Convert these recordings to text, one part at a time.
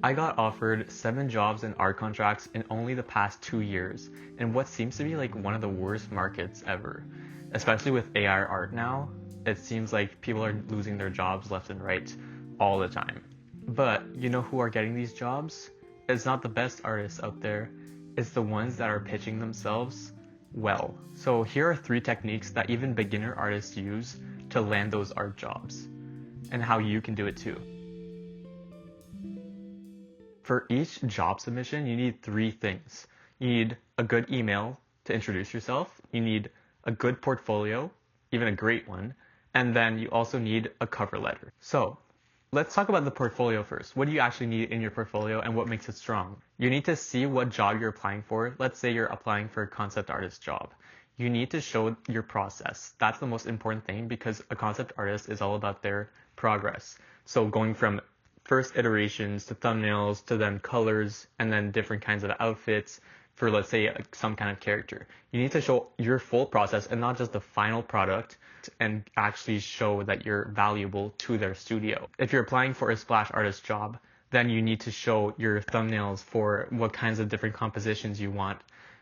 I got offered 7 jobs and art contracts in only the past 2 years, in what seems to be like one of the worst markets ever. Especially with AI art now, it seems like people are losing their jobs left and right all the time. But you know who are getting these jobs? It's not the best artists out there, it's the ones that are pitching themselves well. So here are 3 techniques that even beginner artists use to land those art jobs, and how you can do it too. For each job submission, you need 3 things. You need a good email to introduce yourself. You need a good portfolio, even a great one. And then you also need a cover letter. So let's talk about the portfolio first. What do you actually need in your portfolio and what makes it strong? You need to see what job you're applying for. Let's say you're applying for a concept artist job. You need to show your process. That's the most important thing because a concept artist is all about their progress. So going from first iterations to thumbnails to then colors and then different kinds of outfits for, let's say, some kind of character. You need to show your full process and not just the final product, and actually show that you're valuable to their studio. If you're applying for a splash artist job, then you need to show your thumbnails for what kinds of different compositions you want.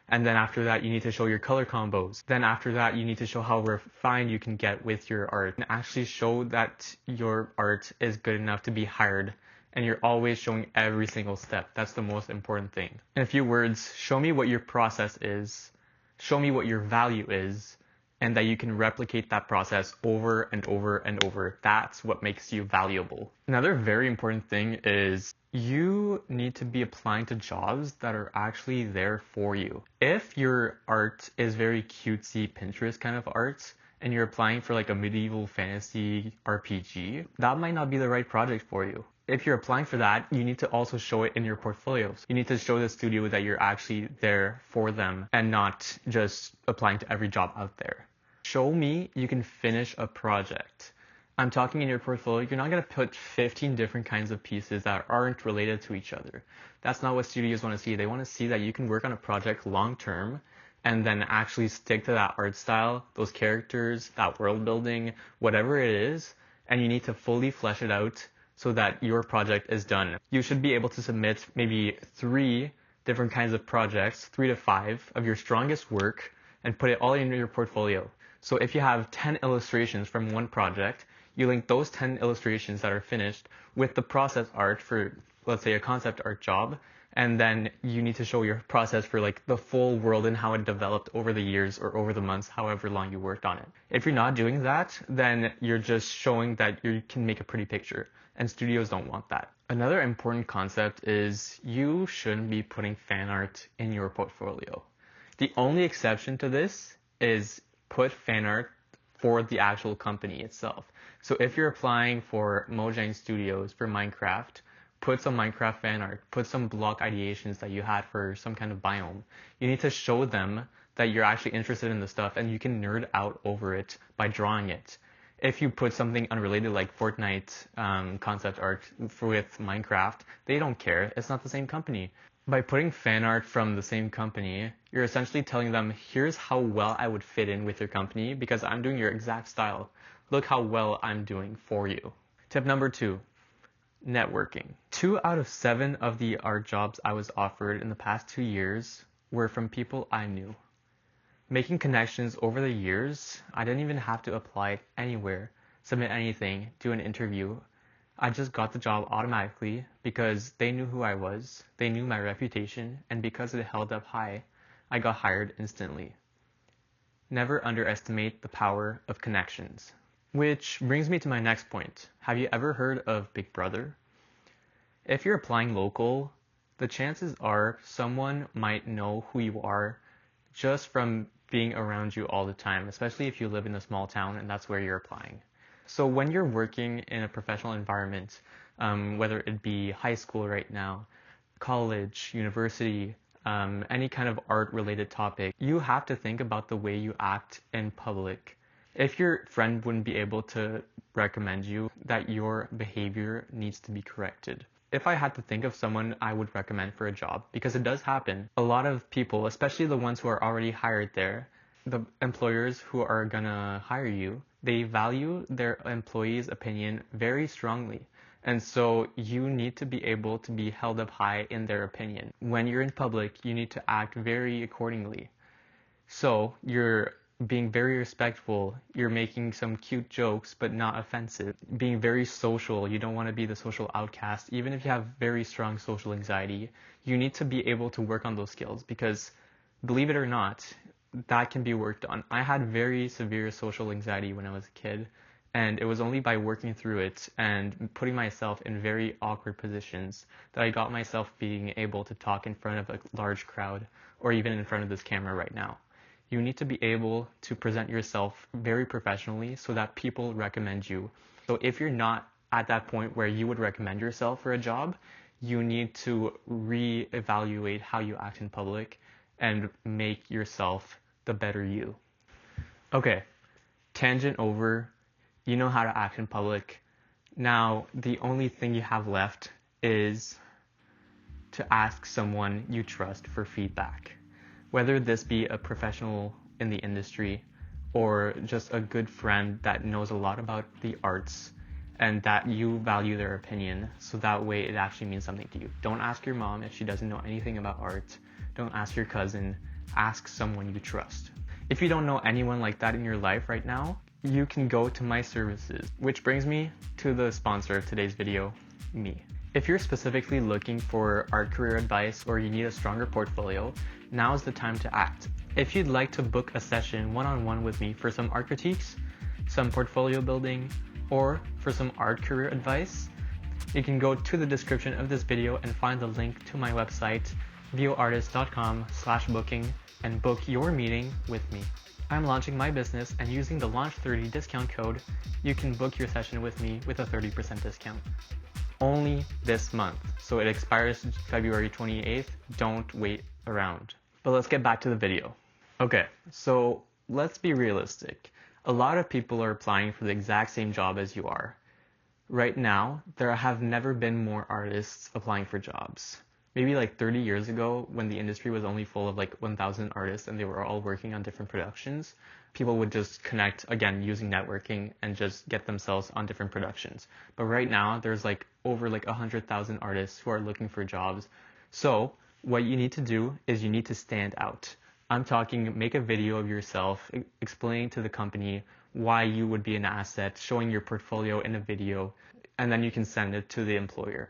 And then after that, you need to show your color combos. Then after that, you need to show how refined you can get with your art and actually show that your art is good enough to be hired. And you're always showing every single step. That's the most important thing. In a few words, show me what your process is, show me what your value is, and that you can replicate that process over and over and over. That's what makes you valuable. Another very important thing is you need to be applying to jobs that are actually there for you. If your art is very cutesy Pinterest kind of art, and you're applying for like a medieval fantasy RPG, that might not be the right project for you. If you're applying for that, you need to also show it in your portfolios. You need to show the studio that you're actually there for them and not just applying to every job out there. Show me you can finish a project. I'm talking in your portfolio, you're not going to put 15 different kinds of pieces that aren't related to each other. That's not what studios want to see. They want to see that you can work on a project long term and then actually stick to that art style, those characters, that world building, whatever it is, and you need to fully flesh it out so that your project is done. You should be able to submit maybe 3 different kinds of projects, 3 to 5 of your strongest work, and put it all in your portfolio. So if you have 10 illustrations from one project, you link those 10 illustrations that are finished with the process art for, let's say, a concept art job, and then you need to show your process for like the full world and how it developed over the years or over the months, however long you worked on it. If you're not doing that, then you're just showing that you can make a pretty picture, and studios don't want that. Another important concept is you shouldn't be putting fan art in your portfolio. The only exception to this is put fan art for the actual company itself. So if you're applying for Mojang Studios for Minecraft, put some Minecraft fan art, put some block ideations that you had for some kind of biome. You need to show them that you're actually interested in the stuff and you can nerd out over it by drawing it. If you put something unrelated like Fortnite concept art with Minecraft, they don't care. It's not the same company. By putting fan art from the same company, you're essentially telling them, here's how well I would fit in with your company because I'm doing your exact style. Look how well I'm doing for you. Tip number 2, networking. 2 out of 7 of the art jobs I was offered in the past 2 years were from people I knew. Making connections over the years, I didn't even have to apply anywhere, submit anything, do an interview. I just got the job automatically because they knew who I was, they knew my reputation, and because it held up high, I got hired instantly. Never underestimate the power of connections. Which brings me to my next point. Have you ever heard of Big Brother? If you're applying local, the chances are someone might know who you are just from being around you all the time, especially if you live in a small town and that's where you're applying. So when you're working in a professional environment, whether it be high school right now, college, university, any kind of art-related topic, you have to think about the way you act in public. If your friend wouldn't be able to recommend you, that your behavior needs to be corrected. If I had to think of someone I would recommend for a job, because it does happen, a lot of people, especially the ones who are already hired there, the employers who are gonna hire you, they value their employees' opinion very strongly. And so you need to be able to be held up high in their opinion. When you're in public, you need to act very accordingly. So you're being very respectful, you're making some cute jokes but not offensive, being very social. You don't want to be the social outcast. Even if you have very strong social anxiety, you need to be able to work on those skills, because believe it or not, that can be worked on. I had very severe social anxiety when I was a kid, and it was only by working through it and putting myself in very awkward positions that I got myself being able to talk in front of a large crowd, or even in front of this camera right now. You need to be able to present yourself very professionally so that people recommend you. So if you're not at that point where you would recommend yourself for a job, you need to reevaluate how you act in public and make yourself the better you. Okay, tangent over. You know how to act in public. Now, the only thing you have left is to ask someone you trust for feedback. Whether this be a professional in the industry or just a good friend that knows a lot about the arts and that you value their opinion, so that way it actually means something to you. Don't ask your mom if she doesn't know anything about art. Don't ask your cousin. Ask someone you trust. If you don't know anyone like that in your life right now, you can go to my services, which brings me to the sponsor of today's video, me. If you're specifically looking for art career advice or you need a stronger portfolio, now is the time to act. If you'd like to book a session one-on-one with me for some art critiques, some portfolio building, or for some art career advice, you can go to the description of this video and find the link to my website, voartist.com/booking, and book your meeting with me. I'm launching my business, and using the Launch30 discount code, you can book your session with me with a 30% discount. Only this month, so it expires February 28th. Don't wait around. But let's get back to the video. Okay, so let's be realistic. A lot of people are applying for the exact same job as you are. Right now, there have never been more artists applying for jobs. Maybe like 30 years ago, when the industry was only full of like 1,000 artists and they were all working on different productions, people would just connect, again, using networking and just get themselves on different productions. But right now, there's like over like 100,000 artists who are looking for jobs. So what you need to do is you need to stand out. I'm talking make a video of yourself explaining to the company why you would be an asset, showing your portfolio in a video, and then you can send it to the employer.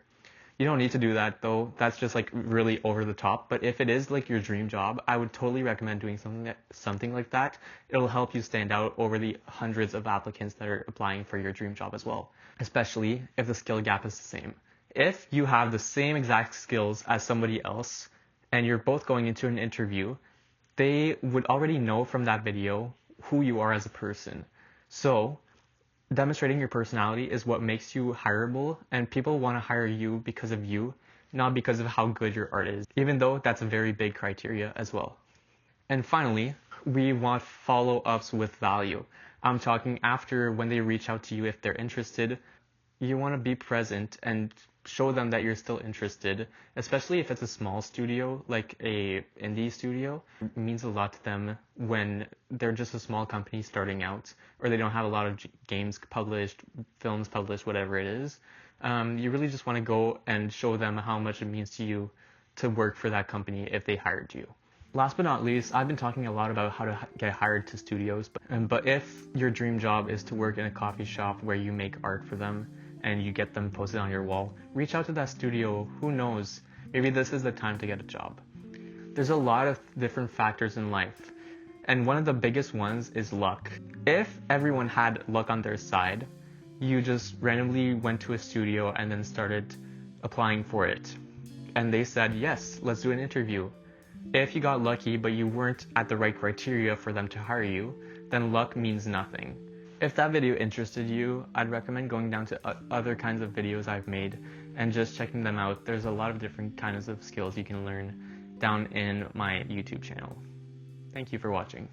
You don't need to do that though. That's just like really over the top. But if it is like your dream job, I would totally recommend doing something like that. It'll help you stand out over the hundreds of applicants that are applying for your dream job as well, especially if the skill gap is the same. If you have the same exact skills as somebody else and you're both going into an interview, they would already know from that video who you are as a person. So demonstrating your personality is what makes you hireable, and people want to hire you because of you, not because of how good your art is, even though that's a very big criteria as well. And finally, we want follow-ups with value. I'm talking after when they reach out to you if they're interested. You want to be present and show them that you're still interested, especially if it's a small studio, like a indie studio. It means a lot to them when they're just a small company starting out, or they don't have a lot of games published, films published, whatever it is. You really just want to go and show them how much it means to you to work for that company if they hired you. Last but not least, I've been talking a lot about how to get hired to studios, but if your dream job is to work in a coffee shop where you make art for them and you get them posted on your wall, reach out to that studio. Who knows? Maybe this is the time to get a job. There's a lot of different factors in life, and one of the biggest ones is luck. If everyone had luck on their side, you just randomly went to a studio and then started applying for it, and they said, yes, let's do an interview. If you got lucky but you weren't at the right criteria for them to hire you, then luck means nothing. If that video interested you, I'd recommend going down to other kinds of videos I've made and just checking them out. There's a lot of different kinds of skills you can learn down in my YouTube channel. Thank you for watching.